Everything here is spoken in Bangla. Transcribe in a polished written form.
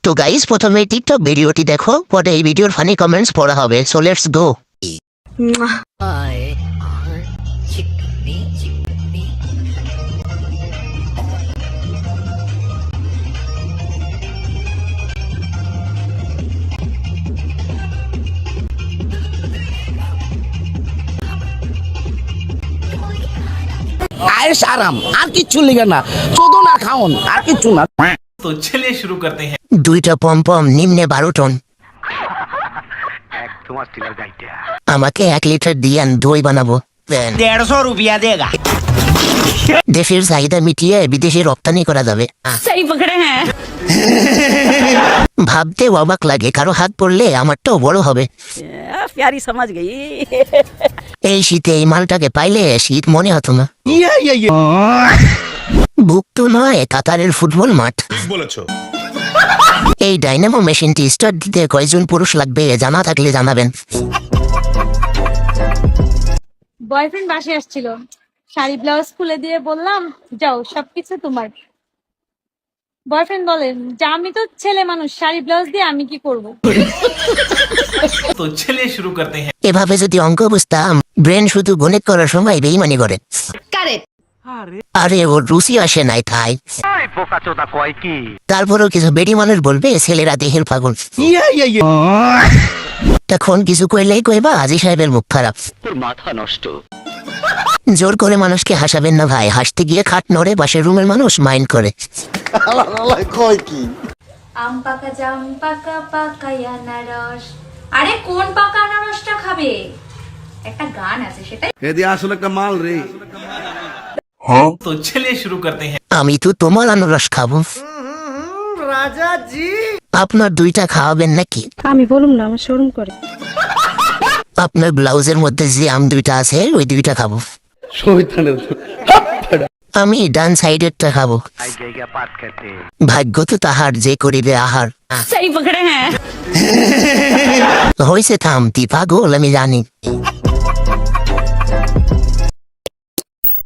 তো গাইস প্রথমে টিকটক ভিডিওটি দেখো, পরে এই ভিডিওর ফানি কমেন্টস পড়া হবে। So let's go. আয়েশ আরাম আর কিচ্ছু লিখে না, চোদন আর খাওন আর কিচ্ছু না। तो चलिए शुरू करते हैं। দুইটা পমপম নিম্নে 12 টন। আমাকে 1 লিটার দিয়ান দই বানাবো। 150 रुपया देगा। দেশের চাহিদা মিটিয়ে বিদেশে রপ্তানি করা যাবে। सही पकड़े हैं। ভাবতে অবাক লাগে, কারো হাত পড়লে আমারটাও বড় হবে। प्यारी समझ गई। এই শীতে এই মালটাকে পাইলে শীত মনে হতো না। বুক তো নয়, কাতারের ফুটবল মাঠ। এই ডাইনামো মেশিনটি স্টার্ট দিতে কয়জন পুরুষ লাগবে জানা থাকলে জানাবেন। বয়ফ্রেন্ড বাসে আসছিল, শাড়ি ব্লাউজ খুলে দিয়ে বললাম যাও সবকিছু তোমার। বয়ফ্রেন্ড বলেন যে আমি তো ছেলে মানুষ, শাড়ি ব্লাউজ দিয়ে আমি কি করব। तो चलिए शुरू करते हैं। এভাবে যদি অঙ্ক বুঝতাম, ব্রেন শুধু গণিত করার সময় বেইমানি করে। আরে ওর রুচি আসে নাই তাই। তারপরেও কিছু বেডি মানুষ বলবে ছেলেরা দেহের পাগল। তখন কিছু কইলেই কইবা আজি সাহেবের মুখ খারাপ। মাথা নষ্ট। জোর করে মানুষকে হাসাবেন না ভাই, হাসতে গিয়ে খাট নড়ে পাশের রুমের মানুষ মাইন্ড করে। আম পাকা জাম পাকা পাকাই আনারস। আরে কোন পাকা আনারসটা খাবে? একটা গান আছে সেটাই। এদি আসলে একটা মাল রে। तो चलिए शुरू करते हैं। আমি তো তোমার আনারস খাবো। আপনার দুইটা খাওয়াবেন নাকি? আমি বলুম না, আমার শরম করে। আপনার ব্লাউজের মধ্যে যে আম দুইটা আছে ওই দুইটা খাবো। আমি ডান সাইডেরটা খাবো। ভাগ্য তো তাহার যে করিবে আহার। सही पकड़े हैं। হয়েছে থাম, তুই পাগল আমি জানি।